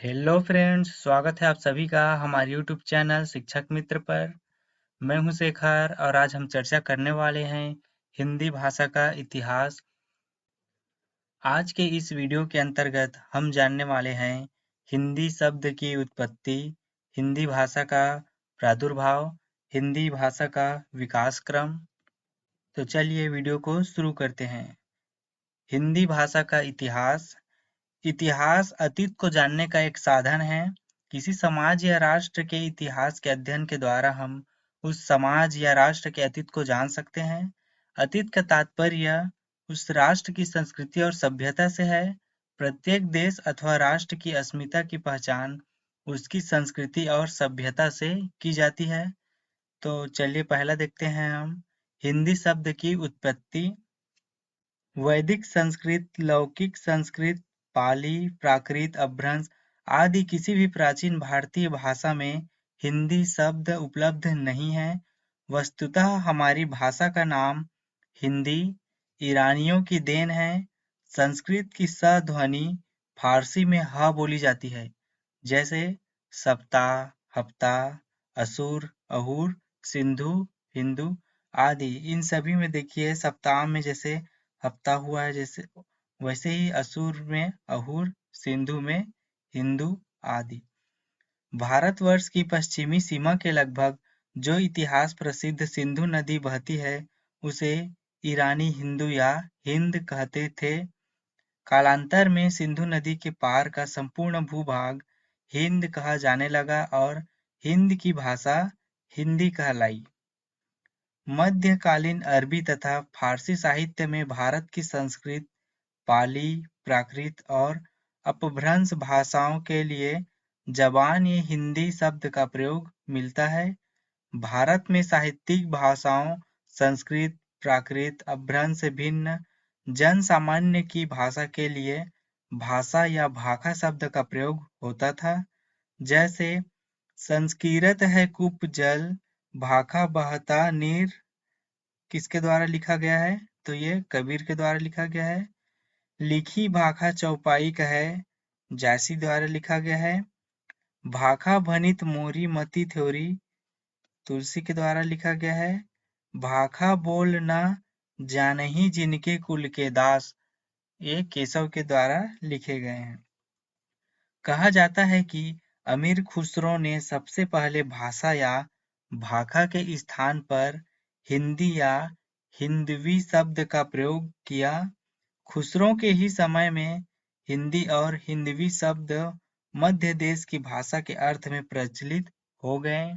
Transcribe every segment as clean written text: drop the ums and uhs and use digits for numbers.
Hello friends, स्वागत है आप सभी का हमारे यूट्यूब चैनल शिक्षक मित्र पर। मैं हूं शेखर और आज हम चर्चा करने वाले हैं हिंदी भाषा का इतिहास। आज के इस वीडियो के अंतर्गत हम जानने वाले हैं हिंदी शब्द की उत्पत्ति, हिंदी भाषा का प्रादुर्भाव, हिंदी भाषा का विकास क्रम। तो चलिए वीडियो को शुरू करते हैं। हिंदी भाषा का इतिहास। इतिहास अतीत को जानने का एक साधन है। किसी समाज या राष्ट्र के इतिहास के अध्ययन के द्वारा हम उस समाज या राष्ट्र के अतीत को जान सकते हैं। अतीत का तात्पर्य उस राष्ट्र की संस्कृति और सभ्यता से है। प्रत्येक देश अथवा राष्ट्र की अस्मिता की पहचान उसकी संस्कृति और सभ्यता से की जाती है। तो चलिए पहला देखते हैं हम हिंदी शब्द की उत्पत्ति। वैदिक संस्कृत, लौकिक संस्कृत, पाली, प्राकृत, अपभ्रंश आदि किसी भी प्राचीन भारतीय भाषा में हिंदी शब्द उपलब्ध नहीं है। वस्तुतः हमारी भाषा का नाम हिंदी ईरानियों की देन है। संस्कृत की स ध्वनि फारसी में ह बोली जाती है, जैसे सप्ताह, हफ्ता, असुर, अहुर, सिंधु, हिंदू आदि। इन सभी में देखिए सप्ताह में जैसे हफ्ता हुआ है, जैसे वैसे ही असुर में अहुर, सिंधु में हिंदू आदि। भारतवर्ष की पश्चिमी सीमा के लगभग जो इतिहास प्रसिद्ध सिंधु नदी बहती है उसे ईरानी हिंदू या हिंद कहते थे। कालांतर में सिंधु नदी के पार का संपूर्ण भूभाग हिंद कहा जाने लगा और हिंद की भाषा हिंदी कहलाई। मध्यकालीन अरबी तथा फारसी साहित्य में भारत की संस्कृत, पाली, प्राकृत और अपभ्रंश भाषाओं के लिए ज़बान-ए-हिंदी शब्द का प्रयोग मिलता है। भारत में साहित्यिक भाषाओं संस्कृत, प्राकृत, अपभ्रंश से भिन्न जनसामान्य की भाषा के लिए भाषा या भाखा शब्द का प्रयोग होता था। जैसे संस्कृत है कूप जल, भाखा बहता नीर। किसके द्वारा लिखा गया है? तो ये कबीर के द्वारा लिखा गया है। लिखी भाखा चौपाई कहे, जायसी द्वारा लिखा गया है। भाखा भनित मोरी मती थ्योरी, तुलसी के द्वारा लिखा गया है। भाखा बोल न जानही जिनके कुल के दास, ये केशव के द्वारा लिखे गए हैं। कहा जाता है कि अमीर खुसरो ने सबसे पहले भाषा या भाखा के स्थान पर हिंदी या हिंदवी शब्द का प्रयोग किया। खुसरो के ही समय में हिंदी और हिंदवी शब्द मध्य देश की भाषा के अर्थ में प्रचलित हो गए।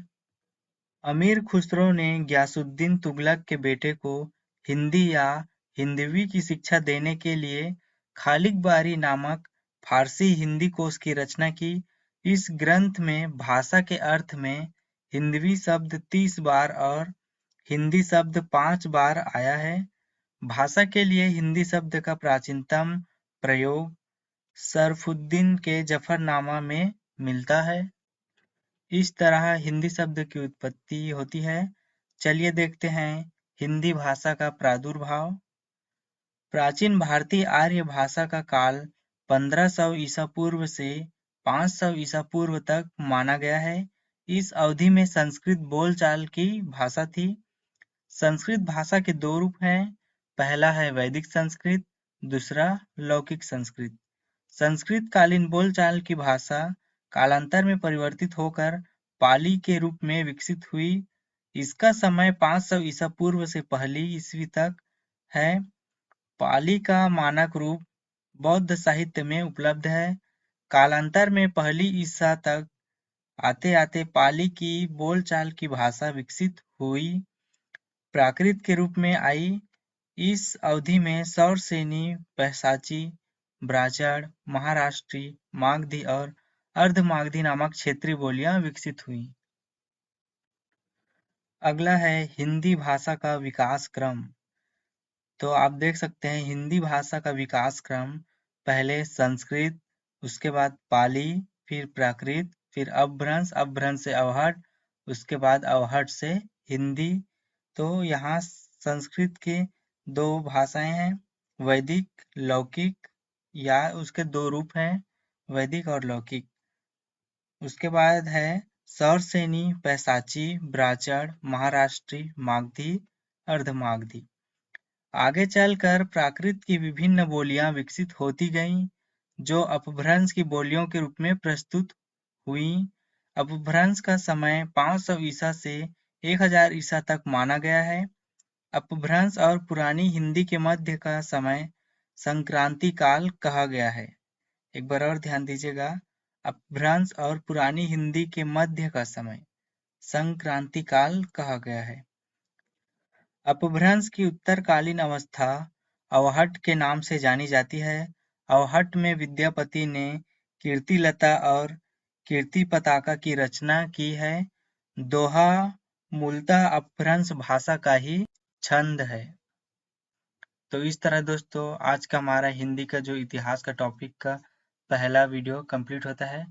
अमीर खुसरो ने गयासुद्दीन तुगलक के बेटे को हिंदी या हिंदवी की शिक्षा देने के लिए खालिक बारी नामक फारसी हिंदी कोश की रचना की। इस ग्रंथ में भाषा के अर्थ में हिंदवी शब्द 30 बार और हिंदी शब्द 5 बार आया है। भाषा के लिए हिंदी शब्द का प्राचीनतम प्रयोग शरफुद्दीन के जफरनामा में मिलता है। इस तरह हिंदी शब्द की उत्पत्ति होती है। चलिए देखते हैं हिंदी भाषा का प्रादुर्भाव। प्राचीन भारतीय आर्य भाषा का काल 1500 ईसा पूर्व से 500 ईसा पूर्व तक माना गया है। इस अवधि में संस्कृत बोलचाल की भाषा थी। संस्कृत भाषा के दो रूप हैं। पहला है वैदिक संस्कृत, दूसरा लौकिक संस्कृत। संस्कृत कालीन बोलचाल की भाषा कालांतर में परिवर्तित होकर पाली के रूप में विकसित हुई। इसका समय 500 ईसा पूर्व से पहली ईस्वी तक है। पाली का मानक रूप बौद्ध साहित्य में उपलब्ध है। कालांतर में पहली ईसा तक आते आते पाली की बोलचाल की भाषा विकसित हुई, प्राकृत के रूप में आई। इस अवधि में सौरसेनी, पैशाची, ब्राह्मण, महाराष्ट्री, मागधी और अर्धमागधी नामक क्षेत्रीय बोलियां विकसित हुई। अगला है हिंदी भाषा का विकास क्रम। तो आप देख सकते हैं हिंदी भाषा का विकास क्रम पहले संस्कृत, उसके बाद पाली, फिर प्राकृत, फिर अपभ्रंश, अपभ्रंश से अवहट, उसके बाद अवहट से हिंदी। तो यहाँ संस्कृत के दो भाषाएं हैं, वैदिक, लौकिक, या उसके दो रूप हैं, वैदिक और लौकिक। उसके बाद है सौरसेनी, पैसाची, ब्राचड़, महाराष्ट्री, मागधी, अर्धमागधी। आगे चलकर प्राकृत की विभिन्न बोलियां विकसित होती गईं, जो अपभ्रंश की बोलियों के रूप में प्रस्तुत हुईं। अपभ्रंश का समय 500 ईसा से 1000 ईसा तक माना गया है। अपभ्रंश और पुरानी हिंदी के मध्य का समय संक्रांति काल कहा गया है। एक बार और ध्यान दीजिएगा, अपभ्रंश और पुरानी हिंदी के मध्य का समय संक्रांति काल कहा गया है। अपभ्रंश की उत्तरकालीन अवस्था अवहट के नाम से जानी जाती है। अवहट में विद्यापति ने कीर्तिलता और कीर्ति पताका की रचना की है। दोहा मूलतः अपभ्रंश भाषा का ही छंद है। तो इस तरह दोस्तों आज का हमारा हिंदी का जो इतिहास का टॉपिक का पहला वीडियो कंप्लीट होता है।